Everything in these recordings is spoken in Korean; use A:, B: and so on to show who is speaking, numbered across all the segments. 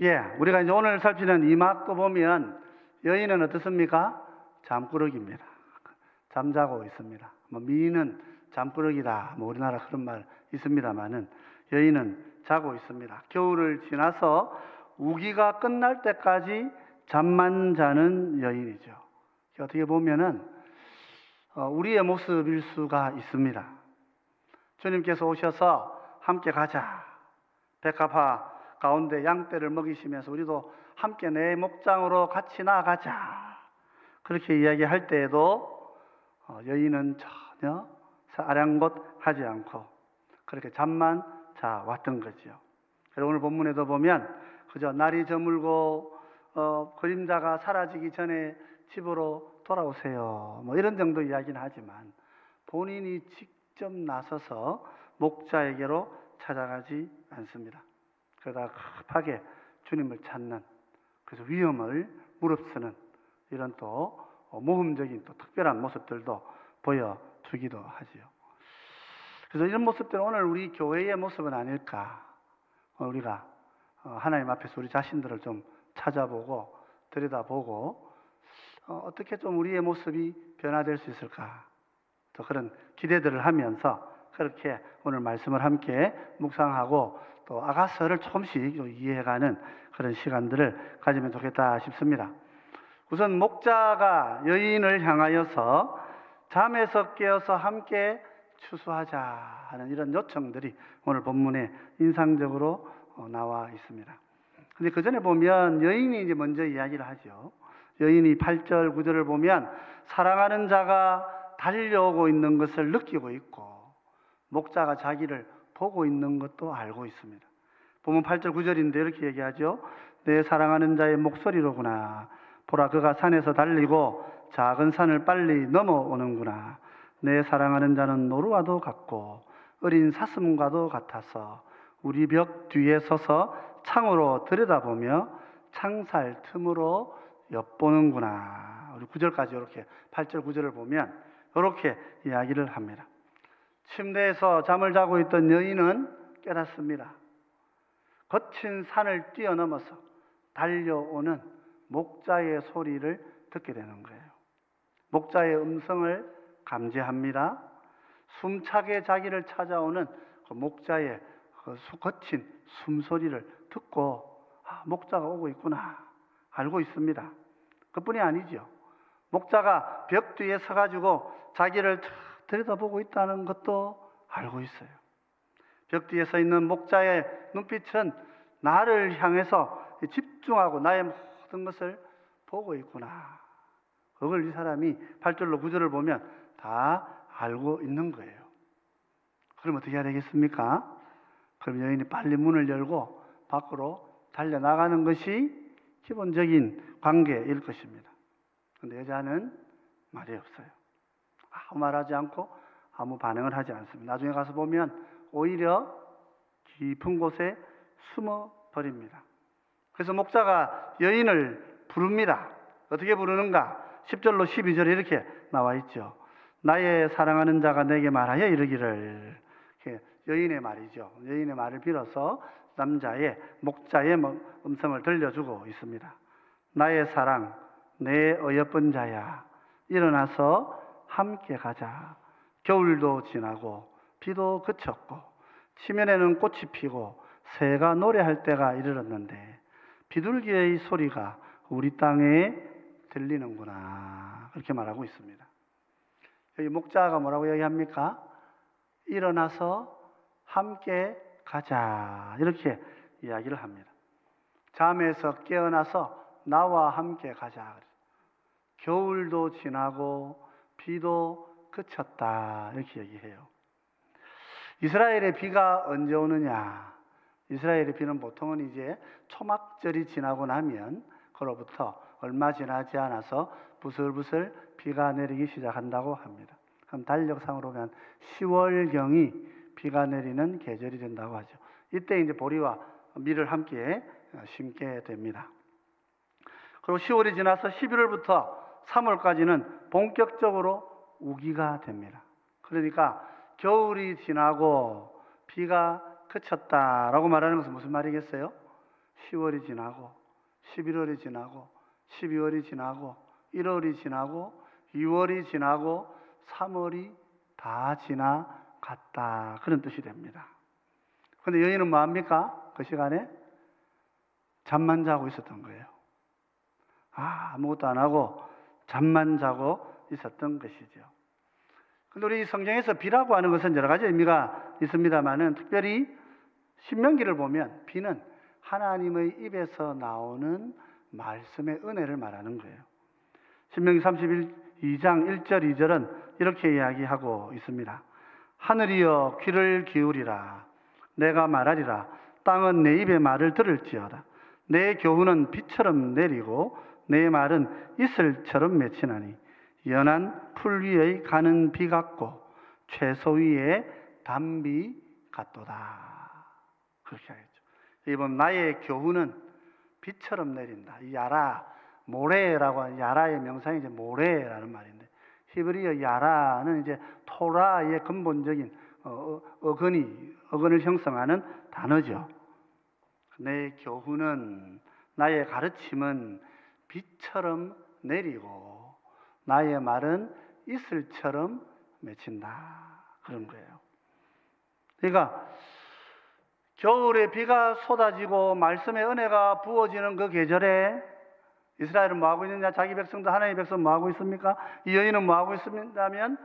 A: 예, 우리가 이제 오늘 살피는 이 막도 보면 여인은 어떻습니까? 잠꾸러기입니다. 잠자고 있습니다. 뭐 미인은 잠꾸러기다. 뭐 우리나라 그런 말 있습니다만은 여인은 자고 있습니다. 겨울을 지나서 우기가 끝날 때까지 잠만 자는 여인이죠. 어떻게 보면은 우리의 모습일 수가 있습니다. 주님께서 오셔서 함께 가자. 백합화 가운데 양떼를 먹이시면서 우리도 함께 내 목장으로 같이 나아가자. 그렇게 이야기할 때에도 여인은 전혀 아랑곳하지 않고 그렇게 잠만 자 왔던 거죠. 그래서 오늘 본문에도 보면 그저 날이 저물고 그림자가 사라지기 전에 집으로 돌아오세요. 뭐 이런 정도 이야기는 하지만 본인이 직접 나서서 목자에게로 찾아가지 않습니다. 그러다 급하게 주님을 찾는, 그래서 위험을 무릅쓰는 이런 또 모험적인 또 특별한 모습들도 보여주기도 하지요. 그래서 이런 모습들은 오늘 우리 교회의 모습은 아닐까. 우리가 하나님 앞에서 우리 자신들을 좀 찾아보고 들여다보고 어떻게 좀 우리의 모습이 변화될 수 있을까. 또 그런 기대들을 하면서 그렇게 오늘 말씀을 함께 묵상하고 또 아가서를 조금씩 이해해가는 그런 시간들을 가지면 좋겠다 싶습니다. 우선 목자가 여인을 향하여서 잠에서 깨어서 함께 추수하자 하는 이런 요청들이 오늘 본문에 인상적으로 나와 있습니다. 근데 그 전에 보면 여인이 이제 먼저 이야기를 하죠. 여인이 8절, 9절을 보면 사랑하는 자가 달려오고 있는 것을 느끼고 있고 목자가 자기를 보고 있는 것도 알고 있습니다. 보면 8절, 9절인데 이렇게 얘기하죠. 내 사랑하는 자의 목소리로구나. 보라, 그가 산에서 달리고 작은 산을 빨리 넘어오는구나. 내 사랑하는 자는 노루와도 같고 어린 사슴과도 같아서 우리 벽 뒤에 서서 창으로 들여다보며 창살 틈으로 엿보는구나. 우리 9절까지 이렇게 8절, 9절을 보면 이렇게 이야기를 합니다. 침대에서 잠을 자고 있던 여인은 깨닫습니다. 거친 산을 뛰어넘어서 달려오는 목자의 소리를 듣게 되는 거예요. 목자의 음성을 감지합니다. 숨차게 자기를 찾아오는 그 목자의 그 거친 숨소리를 듣고 목자가 오고 있구나 알고 있습니다. 그뿐이 아니죠. 목자가 벽 뒤에 서가지고 자기를 들여다보고 있다는 것도 알고 있어요. 벽 뒤에 서 있는 목자의 눈빛은 나를 향해서 집중하고 나의 모든 것을 보고 있구나. 그걸 이 사람이 8절로 9절을 보면 다 알고 있는 거예요. 그럼 어떻게 해야 되겠습니까? 그럼 여인이 빨리 문을 열고 밖으로 달려나가는 것이 기본적인 관계일 것입니다. 그런데 여자는 말이 없어요. 아무 말하지 않고 아무 반응을 하지 않습니다. 나중에 가서 보면 오히려 깊은 곳에 숨어 버립니다. 그래서 목자가 여인을 부릅니다. 어떻게 부르는가? 10절로 12절에 이렇게 나와 있죠. 나의 사랑하는 자가 내게 말하여 이르기를. 여인의 말이죠. 여인의 말을 빌어서 남자의 목자의 음성을 들려주고 있습니다. 나의 사랑, 내 어여쁜 자야, 일어나서 함께 가자. 겨울도 지나고 비도 그쳤고 치면에는 꽃이 피고 새가 노래할 때가 이르렀는데 비둘기의 소리가 우리 땅에 들리는구나. 그렇게 말하고 있습니다. 여기 목자가 뭐라고 이야기합니까? 일어나서 함께 가자. 이렇게 이야기를 합니다. 잠에서 깨어나서 나와 함께 가자. 겨울도 지나고 비도 그쳤다. 이렇게 얘기해요. 이스라엘의 비가 언제 오느냐? 이스라엘의 비는 보통은 이제 초막절이 지나고 나면 그로부터 얼마 지나지 않아서 부슬부슬 비가 내리기 시작한다고 합니다. 그럼 달력상으로 보면 10월경이 비가 내리는 계절이 된다고 하죠. 이때 이제 보리와 밀을 함께 심게 됩니다. 그리고 10월이 지나서 11월부터 3월까지는 본격적으로 우기가 됩니다. 그러니까 겨울이 지나고 비가 그쳤다라고 말하는 것은 무슨 말이겠어요? 10월이 지나고 11월이 지나고 12월이 지나고 1월이 지나고 2월이 지나고 3월이 다 지나갔다. 그런 뜻이 됩니다. 그런데 여인은 뭐합니까? 그 시간에 잠만 자고 있었던 거예요. 아무것도 안 하고 잠만 자고 있었던 것이죠. 근데 우리 성경에서 비라고 하는 것은 여러 가지 의미가 있습니다만은 특별히 신명기를 보면 비는 하나님의 입에서 나오는 말씀의 은혜를 말하는 거예요. 신명기 32장 1절 2절은 이렇게 이야기하고 있습니다. 하늘이여 귀를 기울이라. 내가 말하리라. 땅은 내 입의 말을 들을지어다. 내 교훈은 비처럼 내리고 내 말은 이슬처럼 맺히나니 연한 풀 위의 가는 비 같고 채소 위에 담비 같도다. 그렇게 하겠죠. 이번 나의 교훈은 비처럼 내린다. 이 야라, 모래라고 하는 야라의 명상이 이제 모래라는 말인데 히브리어 야라는 이제 토라의 근본적인 어근을 형성하는 단어죠. 내 교훈은, 나의 가르침은 비처럼 내리고 나의 말은 이슬처럼 맺힌다. 그런 거예요. 그러니까 겨울에 비가 쏟아지고 말씀의 은혜가 부어지는 그 계절에 이스라엘은 뭐하고 있느냐? 자기 백성도 하나님의 백성 뭐하고 있습니까? 이 여인은 뭐하고 있습니다면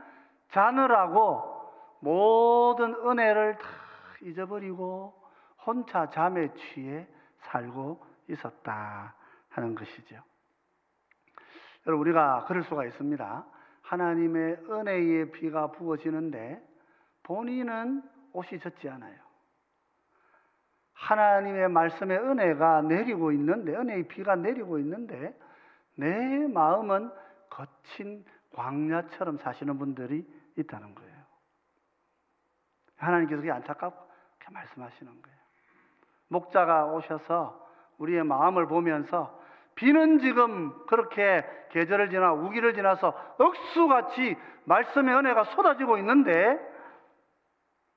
A: 자느라고 모든 은혜를 다 잊어버리고 혼자 잠에 취해 살고 있었다 하는 것이죠. 여러분, 우리가 그럴 수가 있습니다. 하나님의 은혜의 비가 부어지는데 본인은 옷이 젖지 않아요. 하나님의 말씀의 은혜가 내리고 있는데, 은혜의 비가 내리고 있는데 내 마음은 거친 광야처럼 사시는 분들이 있다는 거예요. 하나님께서 그게 안타깝고 그렇게 말씀하시는 거예요. 목자가 오셔서 우리의 마음을 보면서 비는 지금 그렇게 계절을 지나 우기를 지나서 억수같이 말씀의 은혜가 쏟아지고 있는데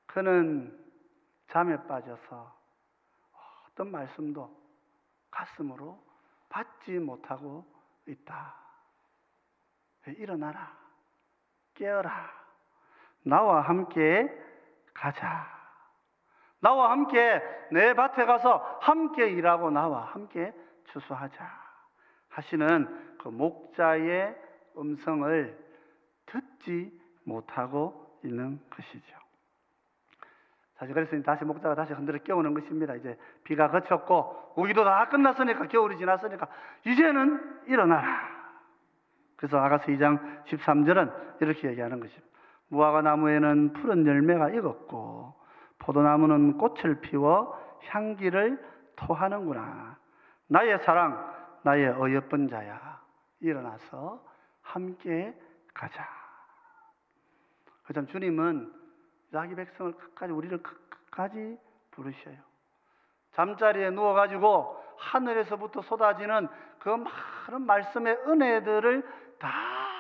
A: 그는 잠에 빠져서 어떤 말씀도 가슴으로 받지 못하고 있다. 일어나라. 깨어라. 나와 함께 가자. 나와 함께 내 밭에 가서 함께 일하고 나와 함께 추수하자 하시는 그 목자의 음성을 듣지 못하고 있는 것이죠. 사실 그래서 다시 목자가 다시 흔들어 깨우는 것입니다. 이제 비가 그쳤고 우기도 다 끝났으니까, 겨울이 지났으니까 이제는 일어나라. 그래서 아가서 2장 13절은 이렇게 얘기하는 것입니다. 무화과 나무에는 푸른 열매가 익었고 포도나무는 꽃을 피워 향기를 토하는구나. 나의 사랑, 나의 어여쁜 자야, 일어나서 함께 가자. 참 주님은 자기 백성을 끝까지, 우리를 끝까지 부르셔요. 잠자리에 누워가지고 하늘에서부터 쏟아지는 그 많은 말씀의 은혜들을 다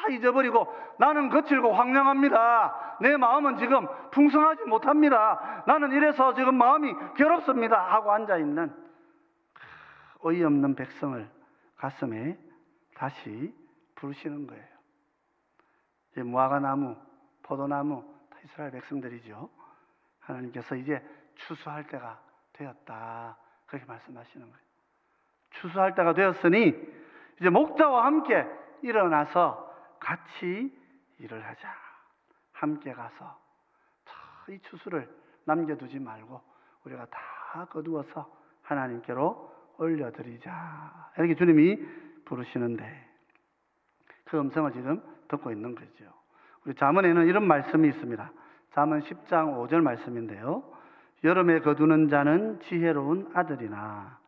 A: 잊어버리고 나는 거칠고 황량합니다. 내 마음은 지금 풍성하지 못합니다. 나는 이래서 지금 마음이 괴롭습니다. 하고 앉아있는 어이없는 백성을 가슴에 다시 부르시는 거예요. 이제 무화과 나무, 포도나무, 다 이스라엘 백성들이죠. 하나님께서 이제 추수할 때가 되었다. 그렇게 말씀하시는 거예요. 추수할 때가 되었으니 이제 목자와 함께 일어나서 같이 일을 하자. 함께 가서 이 추수를 남겨두지 말고 우리가 다 거두어서 하나님께로 올려드리자. 이렇게 주님이 부르시는데 그 음성을 지금 듣고 있는 거죠. 우리 잠언에는 이런 말씀이 있습니다. 잠언 10장 5절 말씀인데요. 여름에 거두는 자는 지혜로운 아들이나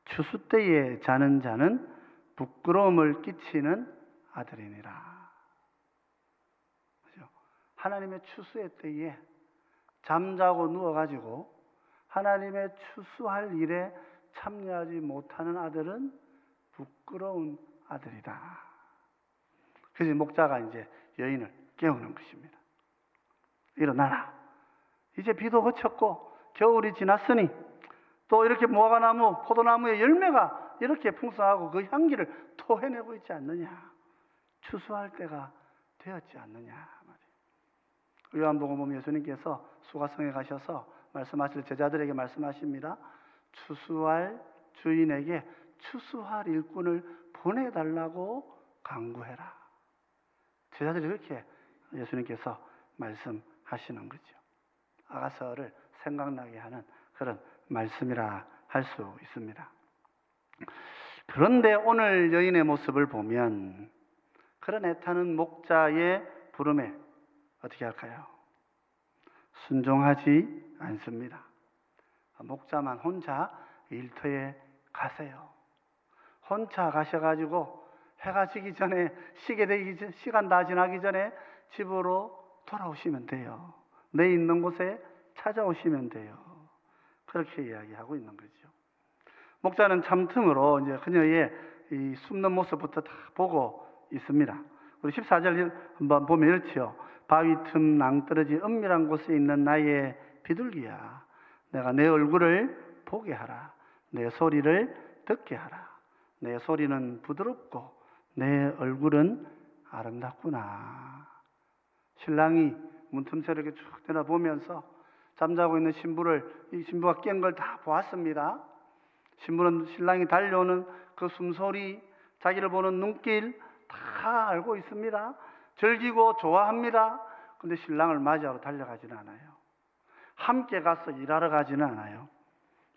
A: 추수 때에 자는 자는 부끄러움을 끼치는 아들이니라. 그렇죠? 하나님의 추수의 때에 잠자고 누워가지고 하나님의 추수할 일에 참여하지 못하는 아들은 부끄러운 아들이다. 그래서 목자가 이제 여인을 깨우는 것입니다. 일어나라. 이제 비도 그쳤고 겨울이 지났으니 또 이렇게 무화과나무, 포도나무의 열매가 이렇게 풍성하고 그 향기를 토해내고 있지 않느냐. 추수할 때가 되었지 않느냐 말이에요. 요한복음 보면 예수님께서 수가성에 가셔서 말씀하실 제자들에게 말씀하십니다. 추수할 주인에게 추수할 일꾼을 보내달라고 간구해라. 제자들이 그렇게 예수님께서 말씀하시는 거죠. 아가서를 생각나게 하는 그런 말씀이라 할 수 있습니다. 그런데 오늘 여인의 모습을 보면 그런 애타는 목자의 부름에 어떻게 할까요? 순종하지 않습니다. 목자만 혼자 일터에 가세요. 혼자 가셔가지고 해가 지기 전에 시간 다 지나기 전에 집으로 돌아오시면 돼요. 내 있는 곳에 찾아오시면 돼요. 그렇게 이야기하고 있는 거죠. 목자는 잠틈으로 이제 그녀의 이 숨는 모습부터 다 보고 있습니다. 우리 14절 한번 보면 이렇지요. 바위 틈 낭떠러지 은밀한 곳에 있는 나의 비둘기야, 내가 내 얼굴을 보게 하라. 내 소리를 듣게 하라. 내 소리는 부드럽고 내 얼굴은 아름답구나. 신랑이 문틈새를 이렇게 쭉 내다보면서 잠자고 있는 이 신부가 깬 걸 다 보았습니다. 신부는 신랑이 달려오는 그 숨소리, 자기를 보는 눈길 다 알고 있습니다. 즐기고 좋아합니다. 근데 신랑을 맞이하러 달려가지는 않아요. 함께 가서 일하러 가지는 않아요.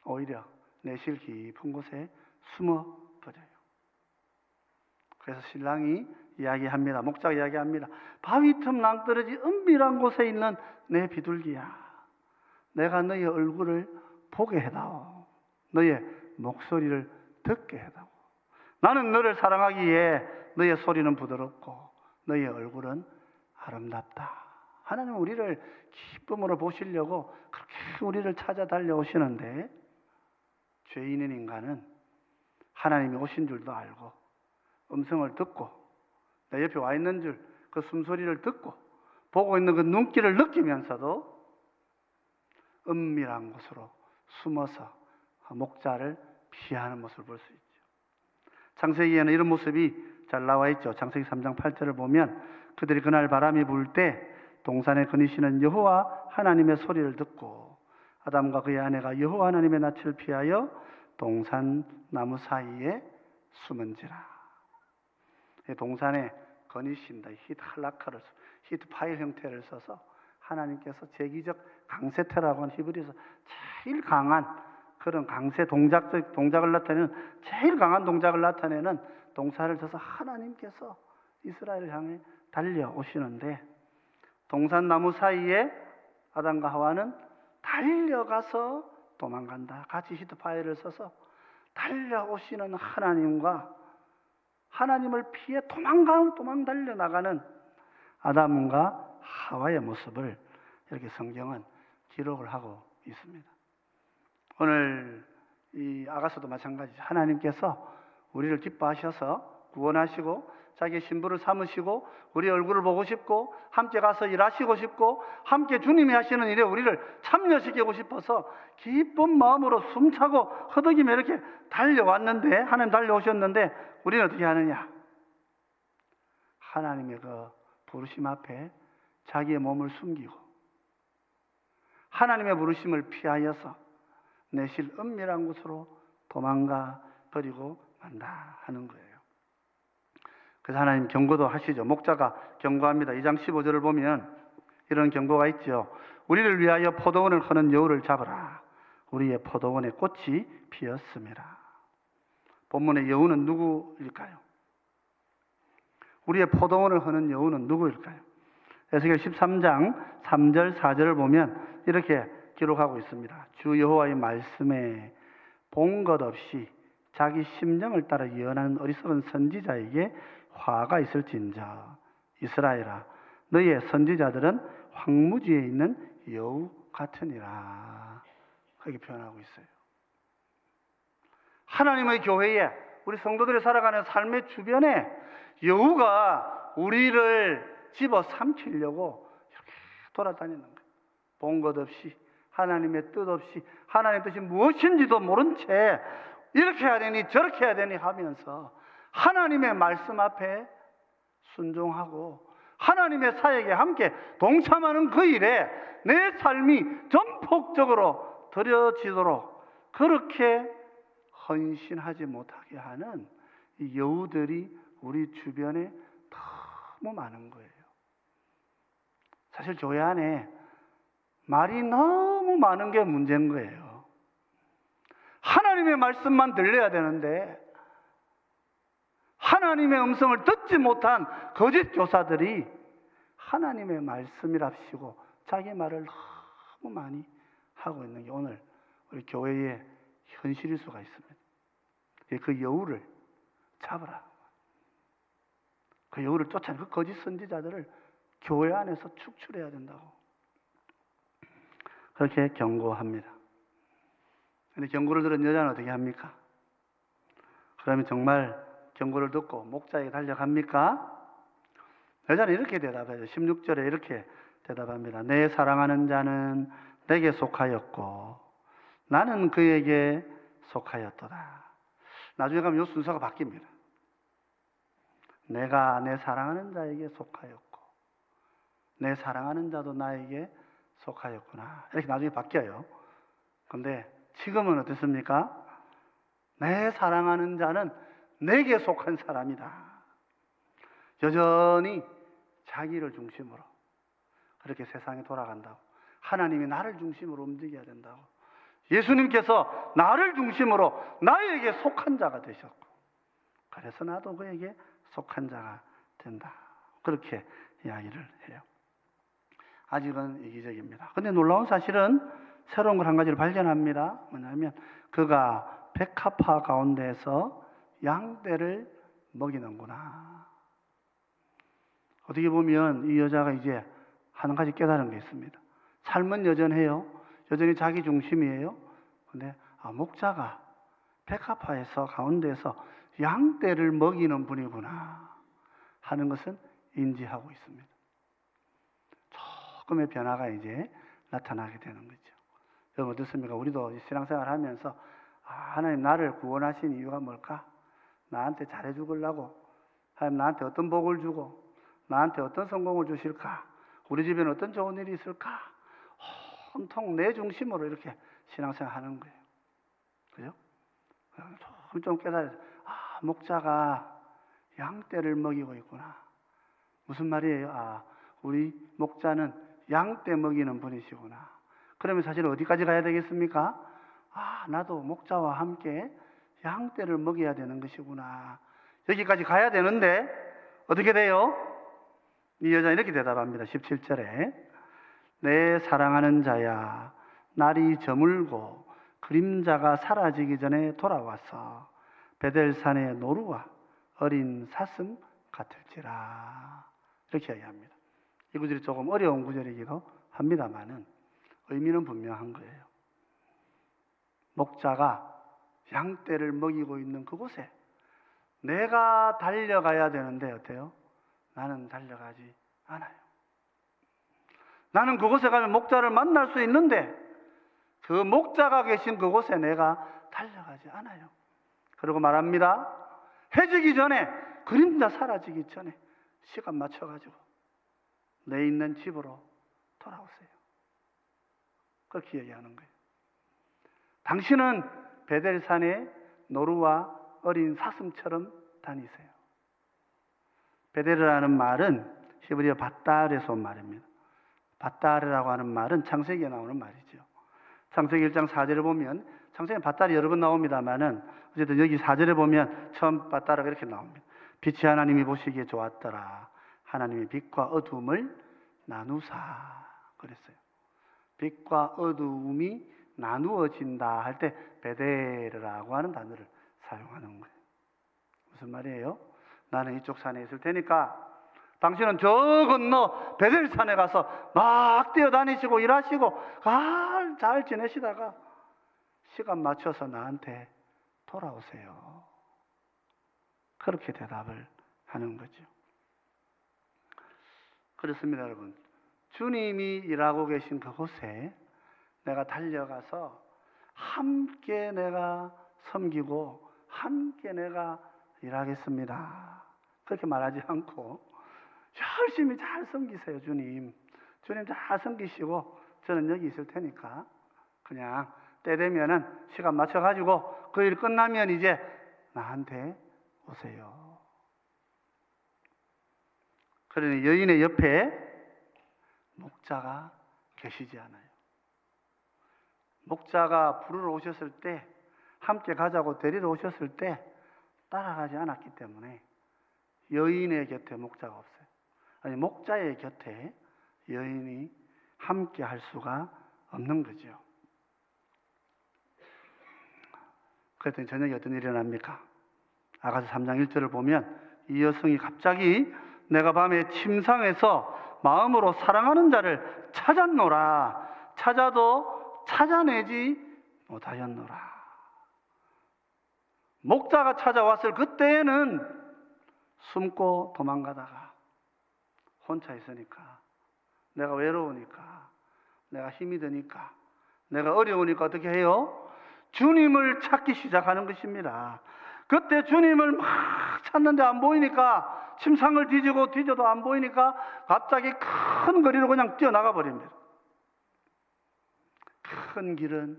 A: 오히려 내실 깊은 곳에 숨어 버려요. 그래서 신랑이 이야기합니다. 목자가 이야기합니다. 바위 틈 낭떠러지 은밀한 곳에 있는 내 비둘기야, 내가 너의 얼굴을 보게 해다오. 너의 목소리를 듣게 해다오. 나는 너를 사랑하기에 너의 소리는 부드럽고 너의 얼굴은 아름답다. 하나님은 우리를 기쁨으로 보시려고 그렇게 우리를 찾아 달려오시는데, 죄인인 인간은 하나님이 오신 줄도 알고 음성을 듣고 내 옆에 와 있는 줄 그 숨소리를 듣고 보고 있는 그 눈길을 느끼면서도 은밀한 곳으로 숨어서 목자를 피하는 모습을 볼 수 있죠. 창세기에는 이런 모습이 잘 나와 있죠. 창세기 3장 8절을 보면 그들이 그날 바람이 불 때 동산에 거니시는 여호와 하나님의 소리를 듣고 아담과 그의 아내가 여호와 하나님의 낯을 피하여 동산 나무 사이에 숨은지라. 동산에 거니신다. 히트할라카를, 히트파일 형태를 써서 하나님께서 제기적 강세태라고 하는 히브리에서 제일 강한 그런 강세 동작을 나타내는, 제일 강한 동작을 나타내는 동사를 써서 하나님께서 이스라엘을 향해 달려오시는데, 동산나무 사이에 아담과 하와는 달려가서 도망간다. 같이 히트파일을 써서 달려오시는 하나님과 하나님을 피해 도망 달려나가는 아담과 하와의 모습을 이렇게 성경은 기록을 하고 있습니다. 오늘 이 아가서도 마찬가지죠. 하나님께서 우리를 기뻐하셔서 구원하시고 자기의 신부를 삼으시고 우리 얼굴을 보고 싶고 함께 가서 일하시고 싶고 함께 주님이 하시는 일에 우리를 참여시키고 싶어서 기쁜 마음으로 숨차고 허덕이며 이렇게 달려왔는데, 하나님 달려오셨는데 우리는 어떻게 하느냐? 하나님의 그 부르심 앞에 자기의 몸을 숨기고 하나님의 부르심을 피하여서 내실 은밀한 곳으로 도망가 버리고 만다 하는 거예요. 그래서 하나님 경고도 하시죠. 목자가 경고합니다. 2장 15절을 보면 이런 경고가 있죠. 우리를 위하여 포도원을 허는 여우를 잡으라. 우리의 포도원에 꽃이 피었습니다. 본문의 여우는 누구일까요? 우리의 포도원을 허는 여우는 누구일까요? 에스겔 13장 3절 4절을 보면 이렇게 기록하고 있습니다. 주 여호와의 말씀에 본 것 없이 자기 심정을 따라 예언하는 어리석은 선지자에게 화가 있을진저. 이스라엘아, 너희의 선지자들은 황무지에 있는 여우 같으니라. 그렇게 표현하고 있어요. 하나님의 교회에, 우리 성도들이 살아가는 삶의 주변에 여우가 우리를 집어 삼키려고 이렇게 돌아다니는 거예요. 본 것 없이 하나님의 뜻 없이 하나님의 뜻이 무엇인지도 모른 채 이렇게 해야 되니 저렇게 해야 되니 하면서 하나님의 말씀 앞에 순종하고 하나님의 사역에 함께 동참하는 그 일에 내 삶이 전폭적으로 드려지도록 그렇게 헌신하지 못하게 하는 이 여우들이 우리 주변에 너무 많은 거예요. 사실 교회 안에 말이 너무 많은 게 문제인 거예요. 하나님의 말씀만 들려야 되는데 하나님의 음성을 듣지 못한 거짓 교사들이 하나님의 말씀이랍시고 자기 말을 너무 많이 하고 있는 게 오늘 우리 교회의 현실일 수가 있습니다. 그 여우를 잡으라. 그 여우를 쫓아내 그 거짓 선지자들을 교회 안에서 축출해야 된다고 그렇게 경고합니다. 그런데 경고를 들은 여자는 어떻게 합니까? 그러면 정말 경고를 듣고 목자에게 달려갑니까? 여자는 이렇게 대답해요. 16절에 이렇게 대답합니다. 내 사랑하는 자는 내게 속하였고 나는 그에게 속하였도다. 나중에 가면 이 순서가 바뀝니다. 내가 내 사랑하는 자에게 속하였고 내 사랑하는 자도 나에게 속하였구나. 이렇게 나중에 바뀌어요. 그런데 지금은 어떻습니까? 내 사랑하는 자는 내게 속한 사람이다. 여전히 자기를 중심으로 그렇게 세상에 돌아간다고. 하나님이 나를 중심으로 움직여야 된다고. 예수님께서 나를 중심으로 나에게 속한 자가 되셨고 그래서 나도 그에게 속한 자가 된다. 그렇게 이야기를 해요. 아직은 이기적입니다. 그런데 놀라운 사실은 새로운 걸 한 가지를 발견합니다. 뭐냐면 그가 백합화 가운데에서 양떼를 먹이는구나. 어떻게 보면 이 여자가 이제 한 가지 깨달은 게 있습니다. 삶은 여전해요. 여전히 자기 중심이에요. 그런데 목자가 백합화에서 가운데에서 양떼를 먹이는 분이구나 하는 것은 인지하고 있습니다. 조금의 변화가 이제 나타나게 되는 거죠. 여러분 어떻습니까? 우리도 신앙생활 하면서 하나님 나를 구원하신 이유가 뭘까? 나한테 잘해 주려고? 하나님 나한테 어떤 복을 주고 나한테 어떤 성공을 주실까? 우리 집에는 어떤 좋은 일이 있을까? 온통 내 중심으로 이렇게 신앙생활 하는 거예요. 그죠? 좀 깨달아서 목자가 양떼를 먹이고 있구나. 무슨 말이에요? 우리 목자는 양떼 먹이는 분이시구나. 그러면 사실 어디까지 가야 되겠습니까? 나도 목자와 함께 양떼를 먹여야 되는 것이구나. 여기까지 가야 되는데 어떻게 돼요? 이 여자는 이렇게 대답합니다. 17절에 내 사랑하는 자야 날이 저물고 그림자가 사라지기 전에 돌아와서 베델산의 노루와 어린 사슴 같을지라. 이렇게 이야기합니다. 이 구절이 조금 어려운 구절이기도 합니다만은 의미는 분명한 거예요. 목자가 양떼를 먹이고 있는 그곳에 내가 달려가야 되는데 어때요? 나는 달려가지 않아요. 나는 그곳에 가면 목자를 만날 수 있는데 그 목자가 계신 그곳에 내가 달려가지 않아요. 그리고 말합니다. 해지기 전에 그림자 사라지기 전에 시간 맞춰가지고 내 있는 집으로 돌아오세요. 그렇게 얘기하는 거예요. 당신은 베델산의 노루와 어린 사슴처럼 다니세요. 베델이라는 말은 히브리어 밧달에서 온 말입니다. 밧달이라고 하는 말은 창세기에 나오는 말이죠. 창세기 1장 4절에 보면 창세기에 밧달이 여러 번 나옵니다만은 어쨌든 여기 4절에 보면 처음 밧달이 이렇게 나옵니다. 빛이 하나님이 보시기에 좋았더라. 하나님이 빛과 어두움을 나누사 그랬어요. 빛과 어두움이 나누어진다 할 때 베델이라고 하는 단어를 사용하는 거예요. 무슨 말이에요? 나는 이쪽 산에 있을 테니까 당신은 저 건너 베델산에 가서 막 뛰어다니시고 일하시고 잘 지내시다가 시간 맞춰서 나한테 돌아오세요. 그렇게 대답을 하는 거죠. 그렇습니다, 여러분. 주님이 일하고 계신 그곳에 내가 달려가서 함께 내가 섬기고 함께 내가 일하겠습니다. 그렇게 말하지 않고 열심히 잘 섬기세요. 주님 잘 섬기시고 저는 여기 있을 테니까 그냥 때 되면은 시간 맞춰가지고 그 일 끝나면 이제 나한테 오세요. 그러니 여인의 옆에 목자가 계시지 않아요. 목자가 부르러 오셨을 때, 함께 가자고 데리러 오셨을 때 따라가지 않았기 때문에 여인의 곁에 목자가 없어요. 아니, 목자의 곁에 여인이 함께 할 수가 없는 거죠. 그랬더니 저녁에 어떤 일이 일어납니까? 아가서 3장 1절을 보면 이 여성이 갑자기 내가 밤에 침상에서 마음으로 사랑하는 자를 찾았노라. 찾아도 찾아내지 못하였노라. 목자가 찾아왔을 그때에는 숨고 도망가다가 혼자 있으니까, 내가 외로우니까, 내가 힘이 드니까, 내가 어려우니까 어떻게 해요? 주님을 찾기 시작하는 것입니다. 그때 주님을 막 찾는데 안 보이니까, 침상을 뒤져도 안 보이니까 갑자기 큰 거리로 그냥 뛰어나가 버립니다. 큰 길은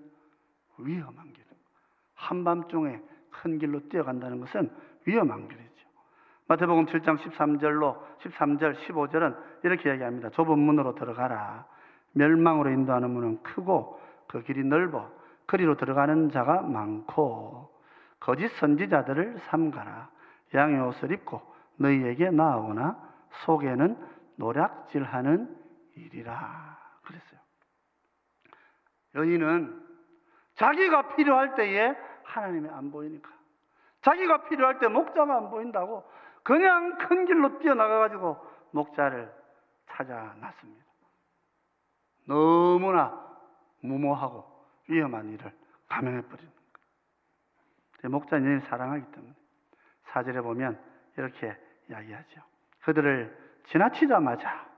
A: 위험한 길. 한밤중에 큰 길로 뛰어간다는 것은 위험한 길이죠. 마태복음 7장 13절 15절은 이렇게 이야기합니다. 좁은 문으로 들어가라. 멸망으로 인도하는 문은 크고 그 길이 넓어 그리로 들어가는 자가 많고 거짓 선지자들을 삼가라. 양의 옷을 입고 너희에게 나아오나 속에는 노략질하는 일이라 그랬어요. 여인은 자기가 필요할 때에 하나님이 안 보이니까, 자기가 필요할 때 목자가 안 보인다고 그냥 큰 길로 뛰어나가가지고 목자를 찾아 났습니다. 너무나 무모하고 위험한 일을 감행해버리는 거예요. 목자는 여인을 사랑하기 때문에 4절에 보면 이렇게 이야기하죠. 그들을 지나치자마자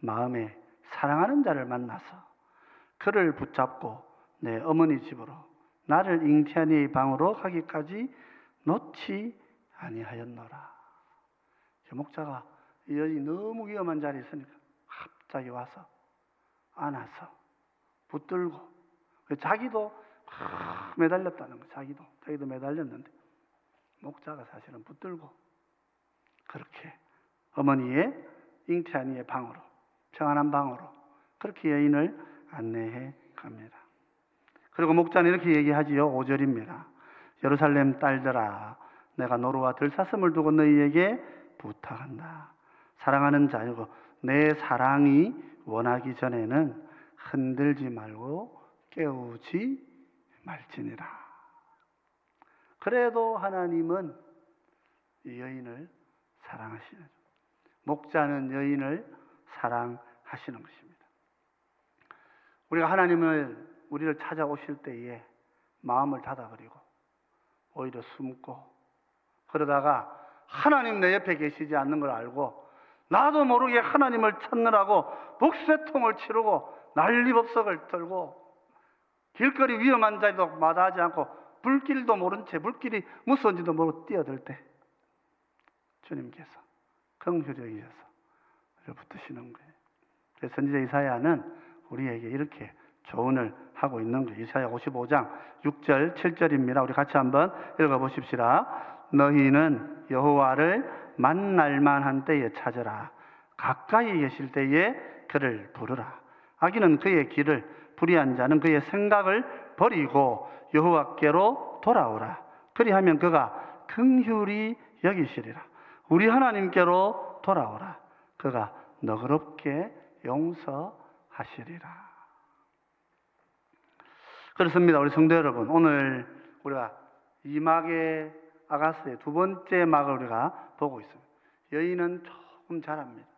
A: 마음에 사랑하는 자를 만나서 그를 붙잡고 내 어머니 집으로 나를 잉태한 이의 방으로 가기까지 놓지 아니하였노라. 목자가 이 여인이 너무 위험한 자리에 있으니까 갑자기 와서 안아서 붙들고, 자기도 매달렸다는 거예요. 자기도 매달렸는데 목자가 사실은 붙들고 그렇게 어머니의 잉태한 이의 방으로, 평안한 방으로 그렇게 여인을 안내해 갑니다. 그리고 목자는 이렇게 얘기하지요. 5절입니다. 예루살렘 딸들아, 내가 노루와 들사슴을 두고 너희에게 부탁한다. 사랑하는 자이고 내 사랑이 원하기 전에는 흔들지 말고 깨우지 말지니라. 그래도 하나님은 이 여인을 사랑하시는, 목자는 여인을 사랑하시는 것입니다. 우리가 우리를 찾아오실 때에 마음을 닫아버리고 오히려 숨고 그러다가 하나님 내 옆에 계시지 않는 걸 알고 나도 모르게 하나님을 찾느라고 북새통을 치르고 난리법석을 떨고 길거리 위험한 자리도 마다하지 않고 불길도 모른 채 불길이 무서운지도 모르고 뛰어들 때 주님께서 긍휼히 여기셔서 붙드시는 거예요. 그래서 선지자 이사야는 우리에게 이렇게 조언을 하고 있는 거예요. 이사야 55장 6절 7절입니다. 우리 같이 한번 읽어보십시다. 너희는 여호와를 만날 만한 때에 찾으라. 가까이 계실 때에 그를 부르라. 악인은 그의 길을, 불의한 자는 그의 생각을 버리고 여호와께로 돌아오라. 그리하면 그가 긍휼히 여기시리라. 우리 하나님께로 돌아오라. 그가 너그럽게 용서하시리라. 그렇습니다. 우리 성도 여러분, 오늘 우리가 이 막의 아가스의 두 번째 막을 우리가 보고 있습니다. 여인은 조금 잘합니다.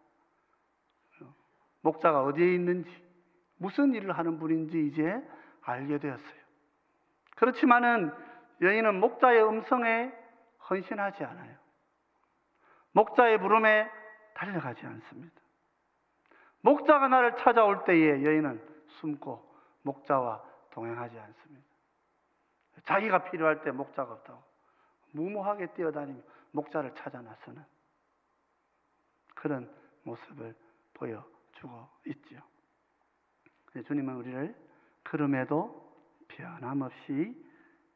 A: 목자가 어디에 있는지, 무슨 일을 하는 분인지 이제 알게 되었어요. 그렇지만은 여인은 목자의 음성에 헌신하지 않아요. 목자의 부름에 달려가지 않습니다. 목자가 나를 찾아올 때에 여인은 숨고 목자와 동행하지 않습니다. 자기가 필요할 때 목자가 없다고 무모하게 뛰어다니며 목자를 찾아 나서는 그런 모습을 보여주고 있지요. 주님은 우리를 그럼에도 변함없이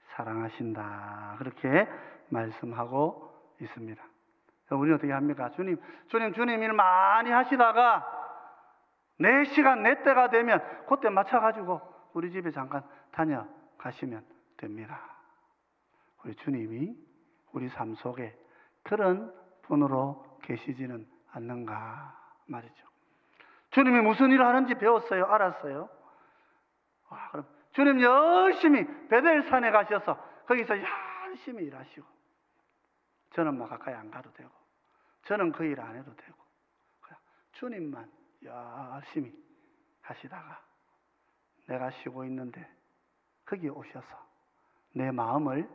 A: 사랑하신다, 그렇게 말씀하고 있습니다. 우리는 어떻게 합니까? 주님 일 많이 하시다가 내 시간, 내 때가 되면 그때 맞춰가지고 우리 집에 잠깐 다녀가시면 됩니다. 우리 주님이 우리 삶 속에 그런 분으로 계시지는 않는가 말이죠. 주님이 무슨 일을 하는지 배웠어요? 알았어요? 그럼 주님 열심히 베델산에 가셔서 거기서 열심히 일하시고, 저는 막 가까이 안 가도 되고, 저는 그 일 안 해도 되고, 그냥 주님만 열심히 하시다가 내가 쉬고 있는데 거기 오셔서 내 마음을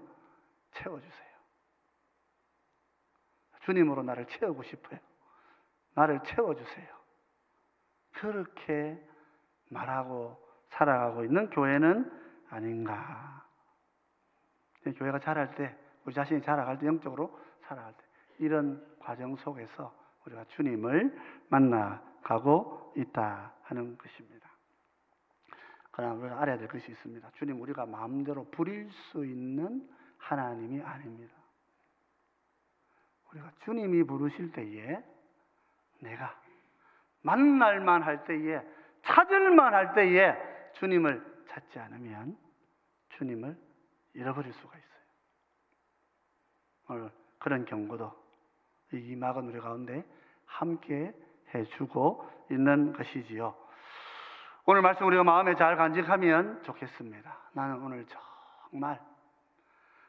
A: 채워주세요. 주님으로 나를 채우고 싶어요. 나를 채워주세요. 그렇게 말하고 살아가고 있는 교회는 아닌가. 교회가 자랄 때, 우리 자신이 자라갈 때, 영적으로 살아갈 때, 이런 과정 속에서 우리가 주님을 만나가고 있다 하는 것입니다. 그러나 우리가 알아야 될 것이 있습니다. 주님, 우리가 마음대로 부릴 수 있는 하나님이 아닙니다. 우리가 주님이 부르실 때에, 내가 만날만 할 때에, 찾을만 할 때에 주님을 찾지 않으면 주님을 잃어버릴 수가 있어요. 오늘 그런 경고도 이 이막은 우리 가운데 함께 해주고 있는 것이지요. 오늘 말씀 우리가 마음에 잘 간직하면 좋겠습니다. 나는 오늘 정말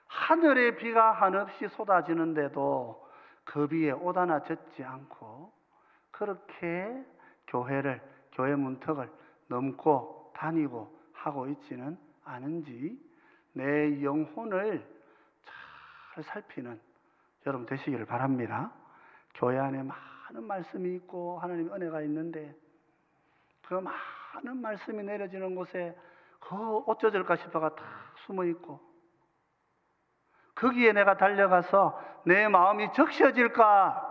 A: 하늘의 비가 한없이 쏟아지는데도 그 비에 옷 하나 젖지 않고 그렇게 교회 문턱을 넘고 다니고 하고 있지는 않은지 내 영혼을 잘 살피는 여러분 되시기를 바랍니다. 교회 안에 많은 말씀이 있고 하나님의 은혜가 있는데 그 많은 말씀이 내려지는 곳에 그 어쩌질까 싶어가 다 숨어 있고, 거기에 내가 달려가서 내 마음이 적셔질까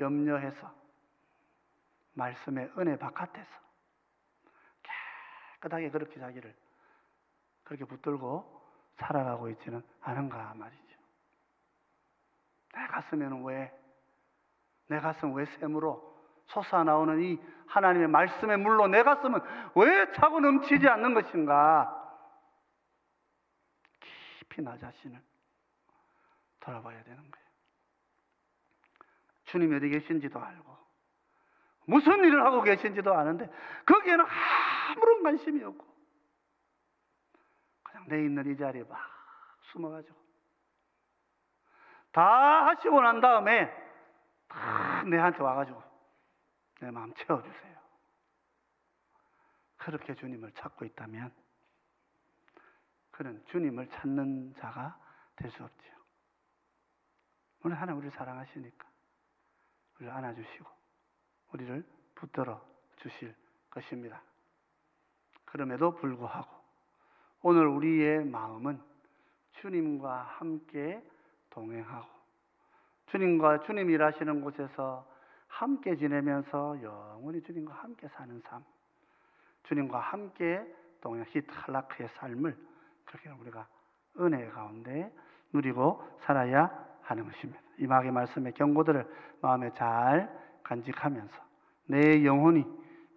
A: 염려해서 말씀의 은혜 바깥에서 깨끗하게 그렇게 자기를 그렇게 붙들고 살아가고 있지는 않은가 말이죠. 내 가슴 왜 샘으로 솟아나오는 이 하나님의 말씀의 물로 내 가슴은 왜 차고 넘치지 않는 것인가? 깊이 나 자신을 돌아봐야 되는 거예요. 주님이 어디 계신지도 알고 무슨 일을 하고 계신지도 아는데 거기에는 아무런 관심이 없고 그냥 내 있는 이 자리에 막 숨어가지고 다 하시고 난 다음에 다 내한테 와가지고 내 마음 채워주세요. 그렇게 주님을 찾고 있다면 그는 주님을 찾는 자가 될 수 없지요. 오늘 하나님 우리를 사랑하시니까 우리를 안아주시고 우리를 붙들어 주실 것입니다. 그럼에도 불구하고 오늘 우리의 마음은 주님과 함께 동행하고 주님 일하시는 곳에서 함께 지내면서 영원히 주님과 함께 사는 삶, 주님과 함께 동행 히탈라크의 삶을 그렇게 우리가 은혜 가운데 누리고 살아야 하는 것입니다. 이 마귀의 말씀의 경고들을 마음에 잘 간직하면서 내 영혼이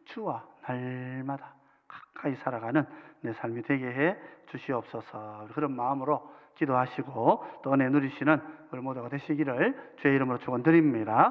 A: 주와 날마다 가까이 살아가는 내 삶이 되게 해 주시옵소서. 그런 마음으로 기도하시고 또 은혜 누리시는 우리 모두가 되시기를 주의 이름으로 축원드립니다.